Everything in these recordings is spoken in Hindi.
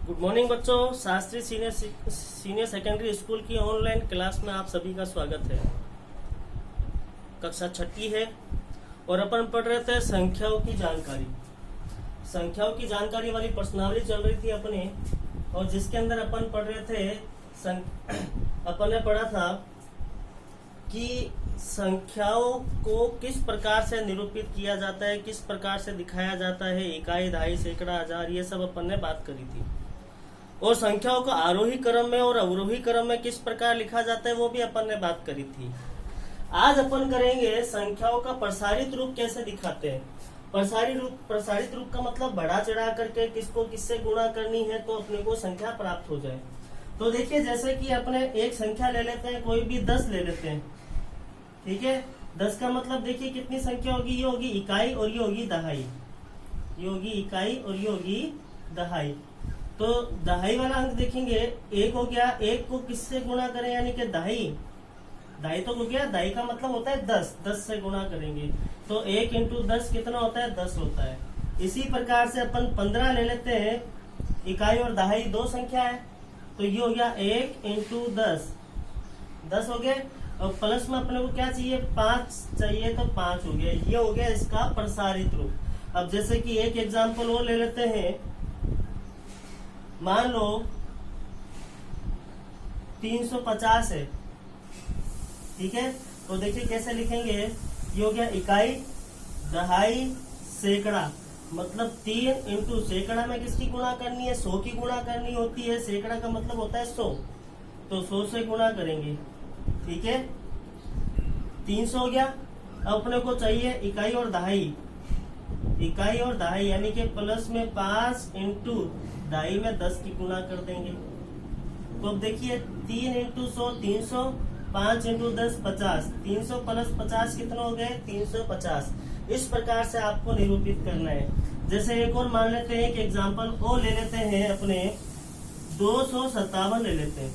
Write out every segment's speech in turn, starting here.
गुड मॉर्निंग बच्चों। शास्त्री सीनियर सेकेंडरी स्कूल की ऑनलाइन क्लास में आप सभी का स्वागत है। कक्षा छठी है और अपन पढ़ रहे थे संख्याओं की जानकारी। संख्याओं की जानकारी वाली प्रश्नावली चल रही थी अपने, और जिसके अंदर अपन पढ़ रहे थे अपन ने पढ़ा था कि संख्याओं को किस प्रकार से निरूपित किया जाता है, किस प्रकार से दिखाया जाता है, इकाई, दहाई, सैकड़ा, हजार, ये सब अपन ने बात करी थी। और संख्याओं को आरोही क्रम में और अवरोही क्रम में किस प्रकार लिखा जाता है वो भी अपन ने बात करी थी। आज अपन करेंगे संख्याओं का प्रसारित रूप कैसे दिखाते हैं। प्रसारित रूप का मतलब बढ़ा चढ़ा करके किसको किससे गुणा करनी है तो अपने को संख्या प्राप्त हो जाए। तो देखिए, जैसे कि अपने एक संख्या ले लेते हैं, कोई भी 10 ले लेते हैं, ठीक है। 10 का मतलब देखिए कितनी संख्या होगी, ये होगी इकाई और ये होगी दहाई। ये होगी इकाई और ये होगी दहाई। तो दहाई वाला अंक देखेंगे, एक हो गया, एक को किससे गुणा करें यानी कि दहाई तो हो गया। दहाई का मतलब होता है 10 से गुणा करेंगे तो 1 इंटू 10 कितना होता है, 10 होता है। इसी प्रकार से अपन 15 ले लेते हैं, इकाई और दहाई दो संख्या है, तो ये हो गया 1 इंटू 10 हो गए। और प्लस में अपने को क्या चाहिए, 5 चाहिए, तो 5 हो गया। ये हो गया इसका प्रसारित रूप। अब जैसे कि एक एग्जाम्पल और ले लेते हैं, मान लो 350 है, ठीक है। तो देखिए कैसे लिखेंगे, ये हो गया इकाई, दहाई, सैकड़ा। मतलब 3 इंटू सैकड़ा में किसकी गुणा करनी है, 100 की गुणा करनी होती है। सैकड़ा का मतलब होता है 100, तो 100 से गुणा करेंगे, ठीक है। 300 हो गया। अब अपने को चाहिए इकाई और दहाई। इकाई और दहाई यानी कि प्लस में 5 इंटू दहाई में 10 की गुणा कर देंगे। तो अब देखिए 3 इंटू 100 300, 5 इंटू 10 50, 300 प्लस 50 कितना हो गए, 350। इस प्रकार से आपको निरूपित करना है। जैसे एक और मान लेते हैं, एक एग्जांपल और ले लेते हैं अपने, 257 ले लेते हैं।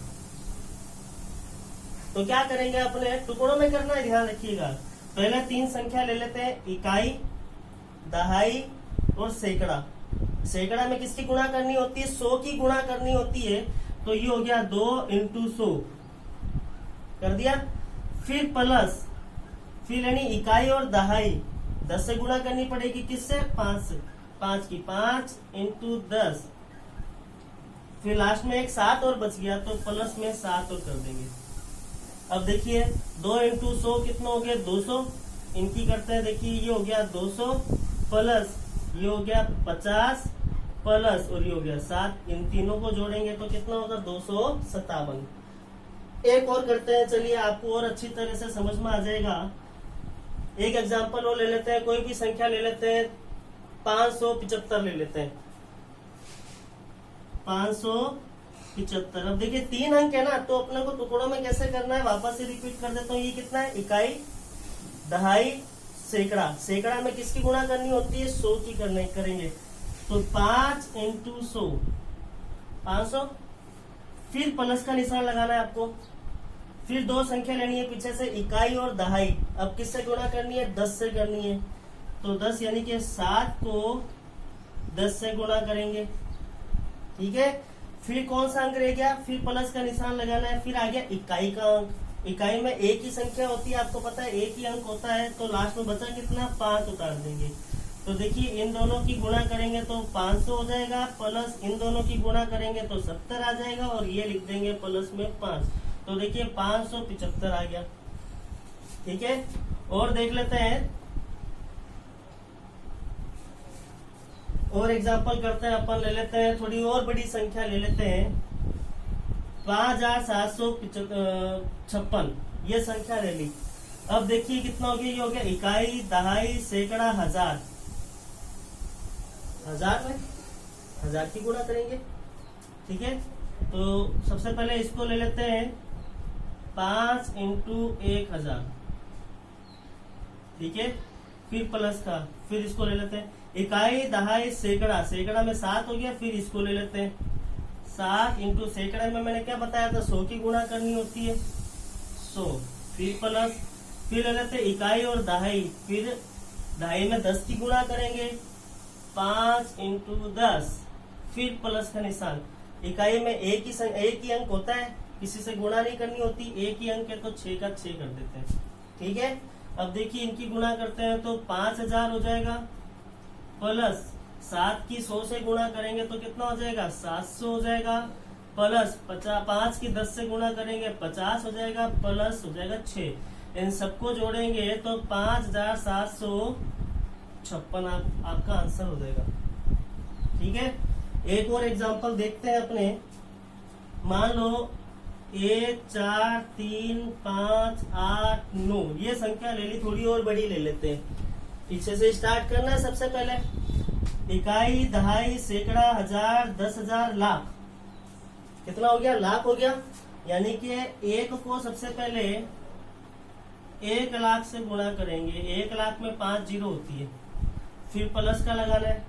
तो क्या करेंगे, अपने टुकड़ों में करना है, ध्यान रखिएगा। पहले 3 संख्या ले लेते हैं, इकाई, दहाई और सैकड़ा। सैकड़ा में किसकी गुणा करनी होती है, 100 की गुणा करनी होती है। तो ये हो गया 2 इंटू 100 कर दिया। फिर प्लस, फिर यानी इकाई और दहाई 10 से गुणा करनी पड़ेगी, किससे, 5 से। 5 की 5 इंटू 10, फिर लास्ट में एक 7 और बच गया, तो प्लस में 7 और कर देंगे। अब देखिए 2 इंटू 100 कितना हो गया, 200। इनकी करते हैं, देखिए ये हो गया 200 प्लस ये हो गया 50 प्लस और ये हो गया 7। इन तीनों को जोड़ेंगे तो कितना होगा, 257। एक और करते हैं, चलिए आपको और अच्छी तरह से समझ में आ जाएगा। एक एग्जांपल और ले लेते हैं, कोई भी संख्या ले लेते हैं, 575 ले लेते हैं, 575। अब देखिए 3 अंक है ना, तो अपने को टुकड़ों में कैसे करना है, वापस से रिपीट कर देता हूँ। ये कितना है, इकाई, दहाई, सैकड़ा। सैकड़ा में किसकी गुणा करनी होती है, 100 की करेंगे। तो 5 इंटू 100 500। फिर प्लस का निशान लगाना है आपको। फिर 2 संख्या लेनी है पीछे से, इकाई और दहाई। अब किससे गुणा करनी है, 10 से करनी है। तो 10 यानी कि 7 को 10 से गुणा करेंगे, ठीक है। फिर कौन सा अंक रह गया, फिर प्लस का निशान लगाना है। फिर आ गया इकाई का अंक। इकाई में एक ही संख्या होती है, आपको पता है, एक ही अंक होता है। तो लास्ट में बचा कितना, 5 उतार देंगे। तो देखिए इन दोनों की गुणा करेंगे तो 500 हो जाएगा, प्लस इन दोनों की गुणा करेंगे तो 70 आ जाएगा, और ये लिख देंगे प्लस में 5। तो देखिए 575 आ गया, ठीक है। और देख लेते हैं, और एग्जाम्पल करते हैं अपन, ले लेते हैं थोड़ी और बड़ी संख्या ले लेते हैं, 5756 ये संख्या ले ली। अब देखिए कितना हो गया, ये हो गया इकाई, दहाई, सैकड़ा, हजार। हजार में 1000 की गुणा करेंगे, ठीक है। तो सबसे पहले इसको ले लेते हैं, 5 इंटू 1000, ठीक है। फिर प्लस का, फिर इसको ले लेते हैं, इकाई, दहाई, सैकड़ा। सैकड़ा में 7 हो गया, फिर इसको ले लेते हैं, 7 इंटू सैकड़े में मैंने क्या बताया था, 100 की गुणा करनी होती है, 100। फिर प्लस, फिर ले लेते इकाई और दहाई। फिर दहाई में 10 की गुणा करेंगे, 5 इंटू 10, फिर प्लस का निशान। इकाई में एक ही अंक होता है, किसी से गुणा नहीं करनी होती, एक ही अंक है तो 6 का 6 कर देते हैं। ठीक है, अब देखिए इनकी गुणा करते हैं तो 5000 हो जाएगा, प्लस 7 की 100 से गुणा करेंगे तो कितना हो जाएगा 700 हो जाएगा, प्लस 5 की 10 से गुणा करेंगे 50 हो जाएगा, प्लस हो जाएगा 6। इन सबको जोड़ेंगे तो 5756 आपका आंसर हो जाएगा। ठीक है, एक और एग्जांपल देखते हैं अपने। मान लो 1 4 3 5 8 9 ये संख्या ले ली, थोड़ी और बड़ी ले लेते हैं। पीछे से स्टार्ट करना है। सबसे पहले इकाई, दहाई, सैकड़ा, हजार, 10,000, लाख। कितना हो गया? लाख हो गया। यानी कि एक को सबसे पहले 1 लाख से गुणा करेंगे। 1 लाख में 5 जीरो होती है, फिर प्लस का लगाना है,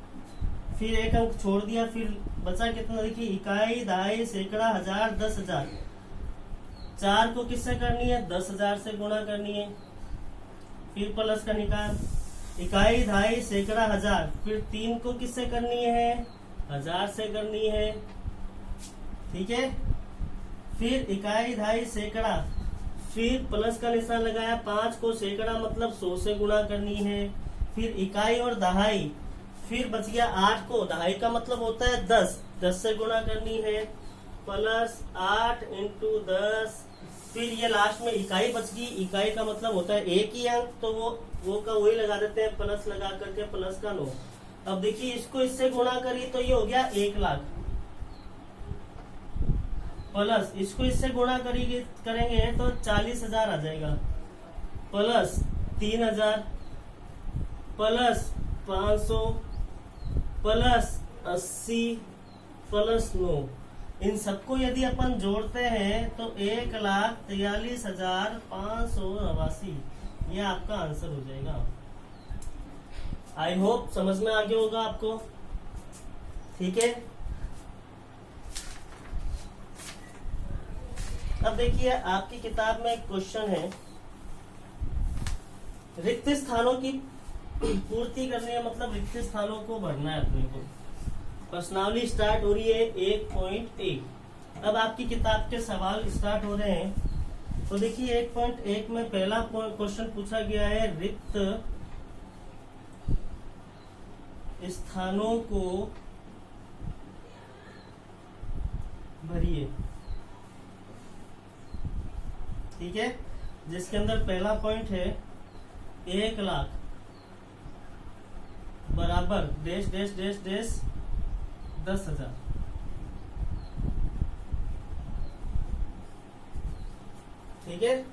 फिर एक अंक छोड़ दिया, फिर बचा कितना? देखिए इकाई, दहाई, सैकड़ा, हजार, 10,000। 4 को किससे करनी है? 10,000 से गुणा करनी है, फिर प्लस का निकाल। इकाई, दहाई, सैकड़ा, हजार, फिर 3 को किससे करनी है? 1000 से करनी है। ठीक है, फिर इकाई, दहाई, सैकड़ा, फिर प्लस का निशान लगाया। 5 को सैकड़ा मतलब 100 से गुणा करनी है, फिर इकाई और दहाई, फिर बच गया 8 को, दहाई का मतलब होता है 10 से गुणा करनी है, प्लस 8 इंटू 10, फिर ये लास्ट में इकाई बच गई। इकाई का मतलब होता है एक ही अंक, तो वो का वही लगा देते हैं, प्लस लगा करके, प्लस का 9। अब देखिए इसको इससे गुणा करी तो ये हो गया 1 लाख, प्लस इसको इससे गुणा करेंगे तो 40,000 आ जाएगा, प्लस 3,000, प्लस 500, प्लस 80, प्लस 9। इन सबको यदि अपन जोड़ते हैं तो 1,43,589 ये आपका आंसर हो जाएगा। आई होप समझ में आ गया होगा आपको। ठीक है, अब देखिए आपकी किताब में एक क्वेश्चन है, रिक्त स्थानों की पूर्ति करनी है, मतलब रिक्त स्थानों को भरना है अपने को। प्रश्नावली स्टार्ट हो रही है 1.1। अब आपकी किताब के सवाल स्टार्ट हो रहे हैं। तो देखिए 1.1 में पहला क्वेश्चन पूछा गया है, रिक्त स्थानों को भरिए। ठीक है, जिसके अंदर पहला पॉइंट है 1 लाख बराबर डैश डैश डैश डैश 10,000। ठीक है,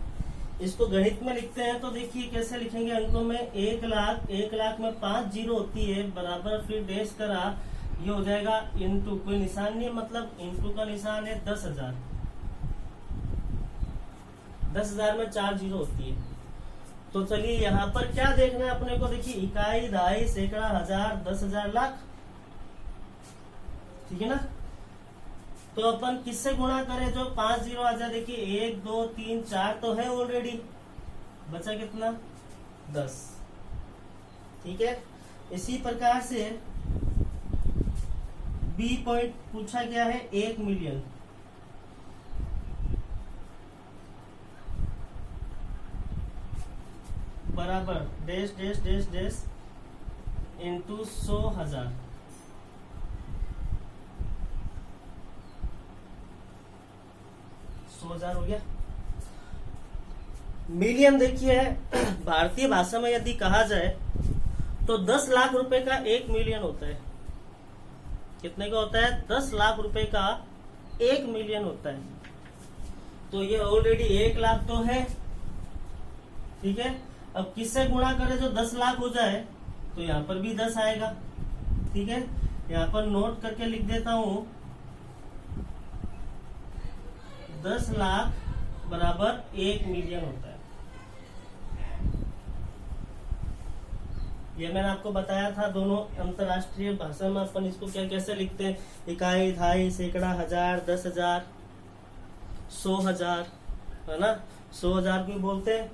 इसको गणित में लिखते हैं तो देखिए कैसे लिखेंगे अंकों में। 1 लाख में 5 जीरो होती है, बराबर फिर डैश करा, ये हो जाएगा इंटू, कोई निशान नहीं मतलब इंटू का निशान है 10,000। 10,000 में 4 जीरो होती है। तो चलिए यहाँ पर क्या देखना है अपने को, देखिए इकाई, दहाई, सैकड़ा, हजार, 10,000, लाख। ठीक है ना, तो अपन किससे गुणा करें जो 5 जीरो आ जाए? देखिए 1 2 3 4 तो है ऑलरेडी, बचा कितना? 10। ठीक है, इसी प्रकार से बी पॉइंट पूछा गया है 1 मिलियन, बराबर dash dash dash dash into 100,000। 100,000 हो गया। मिलियन देखिए भारतीय भाषा में यदि कहा जाए तो 10 लाख रुपए का 1 मिलियन होता है। कितने का होता है? 10 लाख रुपए का 1 मिलियन होता है। तो ये ऑलरेडी 1 लाख तो है। ठीक है, अब किससे गुणा करें जो 10 लाख हो जाए? तो यहाँ पर भी 10 आएगा। ठीक है, यहाँ पर नोट करके लिख देता हूं, 10 लाख बराबर 1 मिलियन होता है। ये मैंने आपको बताया था, दोनों अंतरराष्ट्रीय भाषा में अपन इसको क्या कैसे लिखते हैं, इकाई, दहाई, सैकड़ा, हजार, 10,000, 100,000, है ना, 100,000 भी बोलते हैं।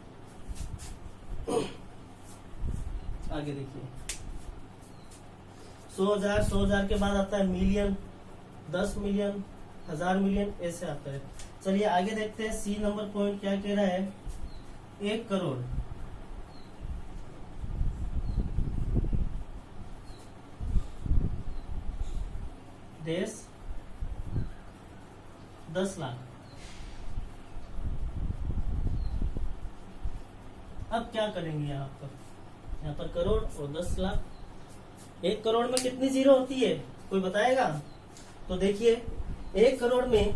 आगे देखिए 100,000 के बाद आता है मिलियन, 10 मिलियन, 1000 मिलियन, ऐसे आता है। चलिए आगे देखते हैं। सी नंबर पॉइंट क्या कह रहा है, 1 करोड़ देश 10 लाख। अब क्या करेंगे यहाँ पर करोड़ और 10 लाख। 1 करोड़ में कितनी जीरो होती है, कोई बताएगा? तो देखिए 1 करोड़ में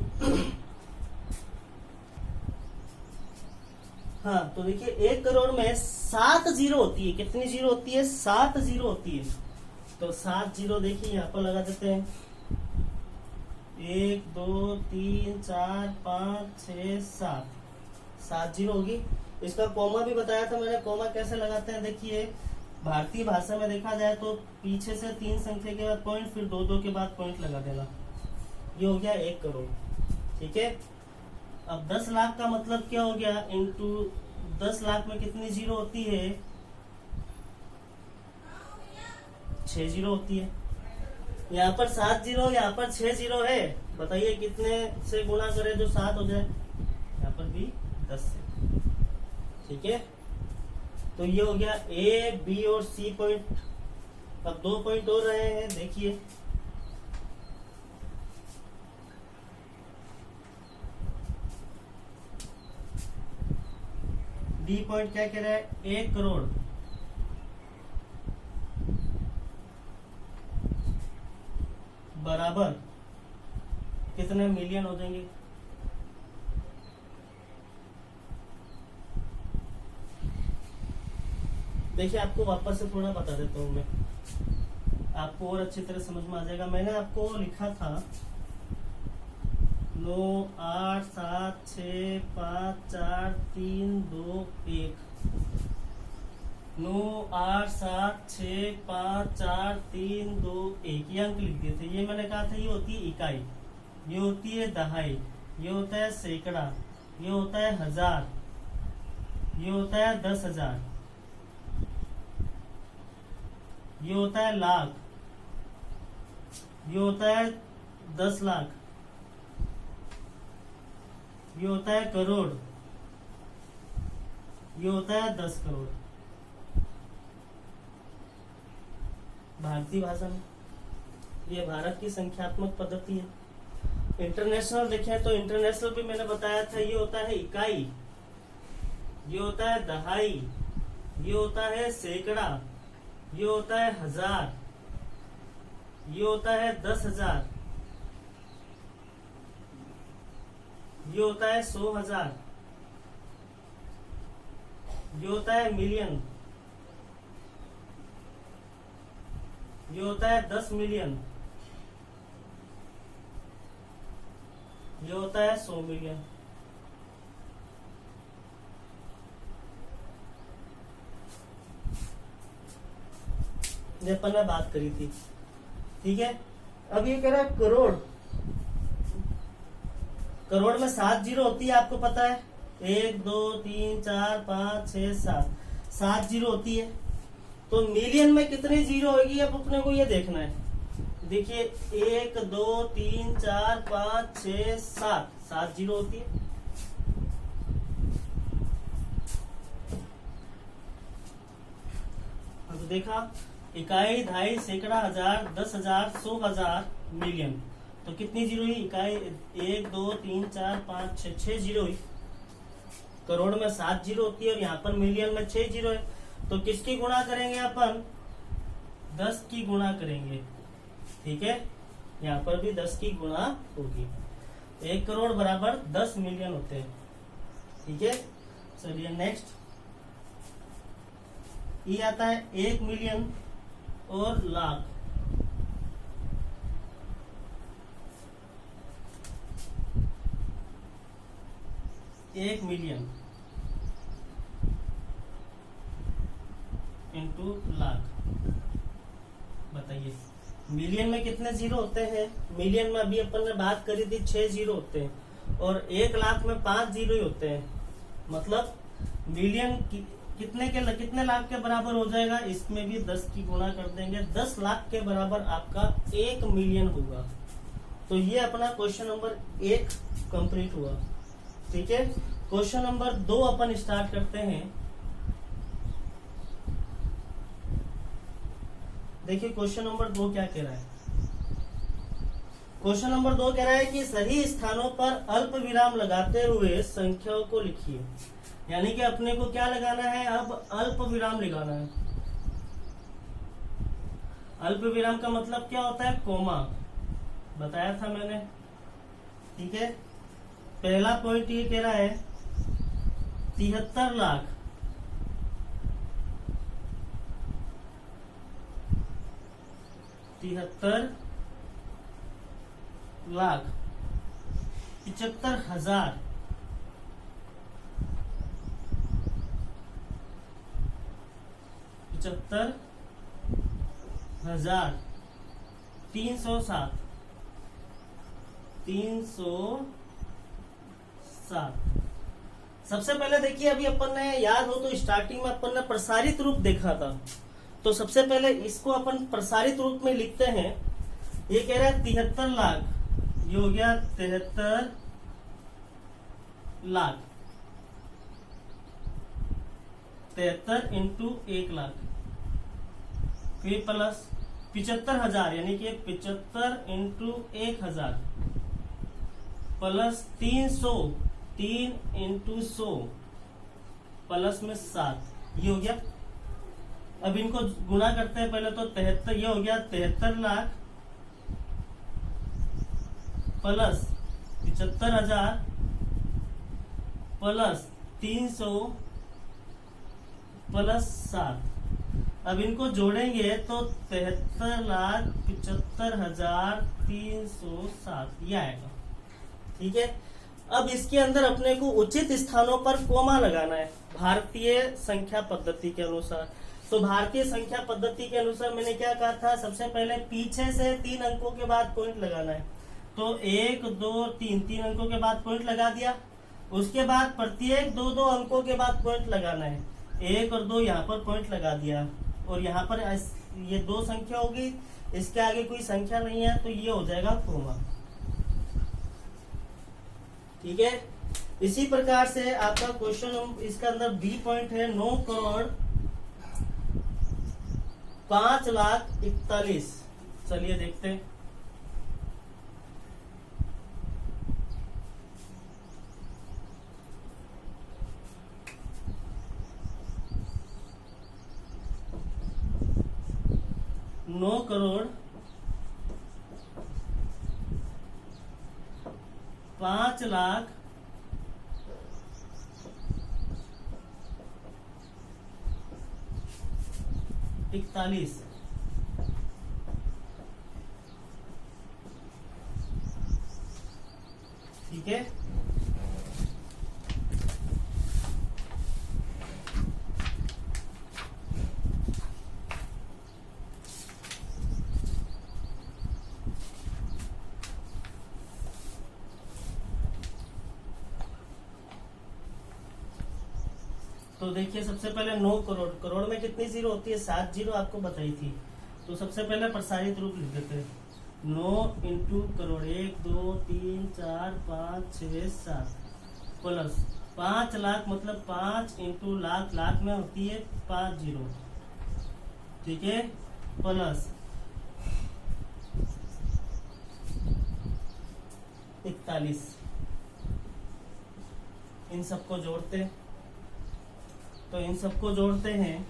हाँ, तो देखिए 1 करोड़ में 7 जीरो होती है। कितनी जीरो होती है? 7 जीरो होती है। तो 7 जीरो देखिए यहाँ पर लगा देते हैं। 1 2 3 4 5 6 7, 7 जीरो होगी। इसका कॉमा भी बताया था मैंने, कॉमा कैसे लगाते हैं। देखिए भारतीय भाषा में देखा जाए तो पीछे से 3 संख्या के बाद पॉइंट, फिर 2 के बाद पॉइंट लगा देना। ये हो गया 1 करोड़। ठीक है, अब 10 लाख का मतलब क्या हो गया, इंटू 10 लाख में कितनी जीरो होती है? 6 जीरो होती है। यहाँ पर 7 जीरो, यहाँ पर 6 जीरो है। बताइए कितने से गुणा करें जो 7 हो जाए? यहाँ पर भी 10 से। ठीक है, तो ये हो गया ए, बी और सी पॉइंट। अब 2 पॉइंट और रहे हैं, देखिए डी पॉइंट क्या कह रहा है, 1 करोड़ बराबर कितने मिलियन हो जाएंगे? देखिए आपको वापस से थोड़ा बता देता हूँ मैं, आपको और अच्छी तरह समझ में आ जाएगा। मैंने आपको लिखा था 9 8 7 6 5 4 3 2 1। 9 8 7 6 5 4 3 2 1 ये अंक लिख दिए थे। ये मैंने कहा था ये होती है इकाई, ये होती है दहाई, ये होता है सैकड़ा, ये होता है हजार, ये होता है 10,000, ये होता है लाख, ये होता है 10 लाख, ये होता है करोड़, ये होता है 10 करोड़। भारतीय भाषा में ये भारत की संख्यात्मक पद्धति है। इंटरनेशनल देखें तो इंटरनेशनल भी मैंने बताया था, ये होता है इकाई, ये होता है दहाई, ये होता है सैकड़ा, ये होता है हजार, ये होता है 10,000, ये होता है 100,000, ये होता है मिलियन, ये होता है 10 मिलियन, ये होता है 100 मिलियन। अपन ने बात करी थी। ठीक है, अब ये कह रहा है करोड़। करोड़ में 7 जीरो होती है, आपको पता है। 1 2 3 4 5 6 7, 7 जीरो होती है। तो मिलियन में कितनी जीरो होगी, अब अपने को ये देखना है। देखिए 1 2 3 4 5 6 7, 7 जीरो होती है। तो देखा इकाई, दहाई, सैकड़ा, हजार, 10,000, 100,000, मिलियन। तो कितनी जीरो हुई? इकाई 1 2 3 4 5 6, 6 जीरो हुई। करोड़ में 7 जीरो होती है और यहाँ पर मिलियन में 6 जीरो है। तो किसकी गुणा करेंगे अपन? 10 की गुणा करेंगे। ठीक है, यहाँ पर भी 10 की गुणा होगी। 1 करोड़ बराबर 10 मिलियन होते हैं। ठीक है, चलिए नेक्स्ट। ये आता है 1 मिलियन और लाख। एक मिलियन इंटू लाख। बताइए मिलियन में कितने जीरो होते हैं? मिलियन में अभी अपन ने बात करी थी 6 जीरो होते हैं और 1 लाख में 5 जीरो ही होते हैं। मतलब मिलियन कितने लाख के बराबर हो जाएगा? इसमें भी 10 की गुणा कर देंगे। 10 लाख के बराबर आपका 1 मिलियन होगा। तो ये अपना क्वेश्चन नंबर 1 कंप्लीट हुआ। ठीक है, क्वेश्चन नंबर 2 अपन स्टार्ट करते हैं। देखिए क्वेश्चन नंबर 2 क्या कह रहा है। क्वेश्चन नंबर 2 कह रहा है कि सही स्थानों पर अल्प विराम लगाते हुए संख्याओं को लिखिए। यानी कि अपने को क्या लगाना है, अब अल्प विराम लगाना है। अल्प विराम का मतलब क्या होता है, कोमा, बताया था मैंने। ठीक है, पहला पॉइंट ये कह रहा है 73 लाख 75,000 307 सबसे पहले देखिए, अभी अपन ने याद हो तो स्टार्टिंग में अपन ने प्रसारित रूप देखा था। तो सबसे पहले इसको अपन प्रसारित रूप में लिखते हैं। ये कह रहा है 73 लाख, ये हो गया 73 लाख, 73 इंटू 1 लाख, फिर प्लस 75,000 यानी कि 75 इंटू 1,000 प्लस 300, 3 इंटू 100 प्लस में 7, ये हो गया। अब इनको गुणा करते हैं पहले। तो 73, ये हो गया 73 लाख प्लस 75,000 प्लस 300 प्लस 7। अब इनको जोड़ेंगे तो 73,75,307 ये आएगा। ठीक है, अब इसके अंदर अपने को उचित स्थानों पर कोमा लगाना है भारतीय संख्या पद्धति के अनुसार। तो भारतीय संख्या पद्धति के अनुसार मैंने क्या कहा था, सबसे पहले पीछे से 3 अंकों के बाद पॉइंट लगाना है। तो 1, 2, 3 अंकों के बाद पॉइंट लगा दिया। उसके बाद प्रत्येक 2-2 अंकों के बाद पॉइंट लगाना है। 1 और 2 यहाँ पर पॉइंट लगा दिया, और यहाँ पर ये 2 संख्या होगी, इसके आगे कोई संख्या नहीं है, तो ये हो जाएगा कोमा। ठीक है, इसी प्रकार से आपका क्वेश्चन इसका अंदर बी पॉइंट है 9,05,41,000। चलिए देखते हैं। नौ करोड़ 5,41,000। ठीक है, तो देखिए सबसे पहले 9 करोड़, करोड़ में कितनी जीरो होती है, 7 जीरो आपको बताई थी। तो सबसे पहले प्रसारित रूप लिख देते हैं। 9 इंटू करोड़, 1, 2, 3, 4, 5, 6, 7 प्लस 5 लाख, मतलब 5 इंटू लाख, लाख में होती है 5 जीरो। ठीक है, प्लस 41। इन सबको जोड़ते हैं, तो इन सबको जोड़ते हैं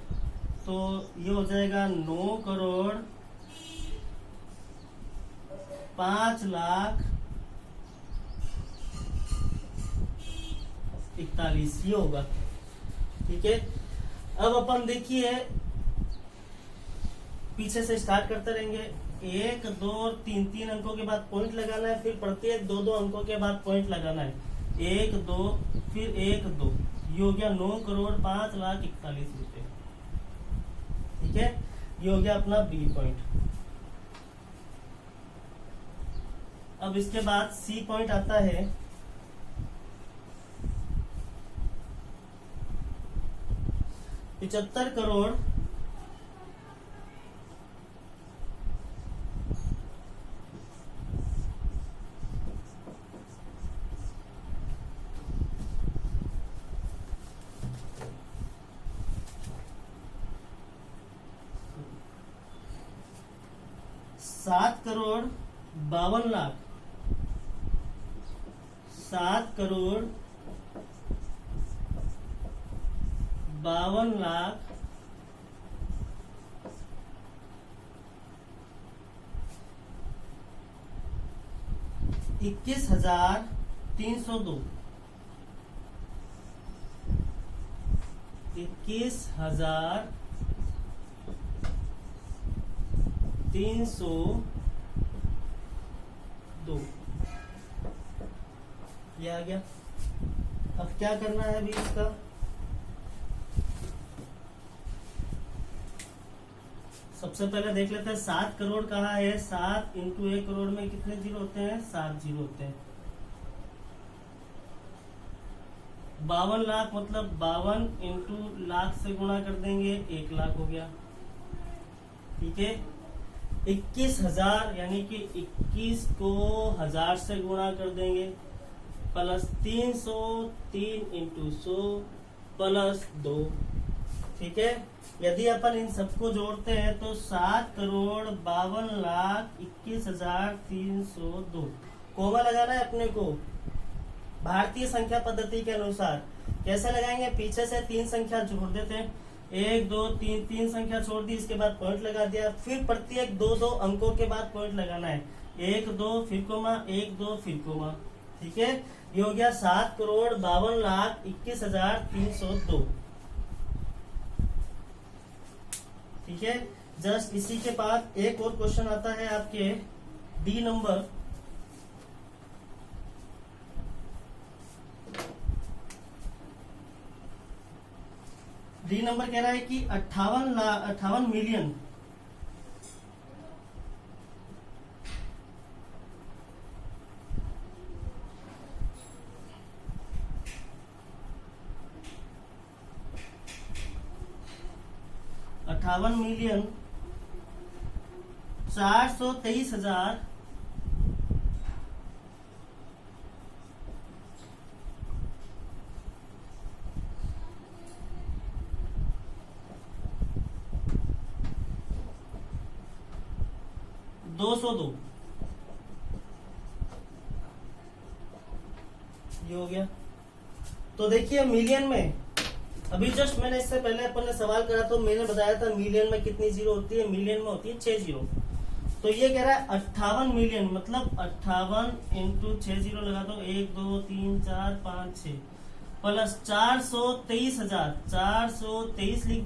तो ये हो जाएगा 9 करोड़ 5,41,000 ये होगा। ठीक है, अब अपन देखिए पीछे से स्टार्ट करते रहेंगे। 1, 2 और 3 अंकों के बाद पॉइंट लगाना है, फिर प्रत्येक 2-2 अंकों के बाद पॉइंट लगाना है। 1, 2 फिर 1, 2, ये हो गया 9 करोड़ 5,41,000 रुपए। ठीक है, ये हो गया अपना बी पॉइंट। अब इसके बाद सी पॉइंट आता है 75 करोड़ 41,000 7,52,00,000 7,52,00,000 21,302 21,302 ये आ गया। अब क्या करना है अभी इसका, सबसे पहले देख लेते हैं 7 करोड़ कहाँ है। 7 इंटू 1 करोड़ में कितने जीरो होते हैं, 7 जीरो होते हैं। 52,00,000 मतलब 52 इंटू लाख से गुणा कर देंगे, 1,00,000 हो गया। ठीक है, 21,000 यानी कि 21 को 1000 से गुणा कर देंगे, प्लस 300, 3 इंटू 100 प्लस 2। ठीक है, यदि अपन इन सबको जोड़ते हैं तो 7,52,21,302 कोमा लगाना है अपने को भारतीय संख्या पद्धति के अनुसार। कैसे लगाएंगे, पीछे से 3 संख्या जोड़ देते हैं, 1 2 3, 3 संख्या छोड़ दी, इसके बाद पॉइंट लगा दिया। फिर प्रत्येक 2 अंकों के बाद पॉइंट लगाना है, 1 2 फिर कोमा, 1 2 फिर कोमा। ठीक है, ये हो गया 7,52,21,302। ठीक है, जस्ट इसी के बाद एक और क्वेश्चन आता है आपके डी नंबर। डी नंबर कह रहा है कि 58 मिलियन 423,000 202 ये हो गया। तो देखिए मिलियन में अभी जस्ट मैंने इससे पहले अपन ने सवाल करा तो मैंने बताया था मिलियन में कितनी जीरो होती है, मिलियन में होती है 6 जीरो। तो ये कह रहा है 58 मिलियन मतलब 58 इंटू 6 जीरो लगा दो, 1 2 3 4 5 6 प्लस 423,000 423 लिख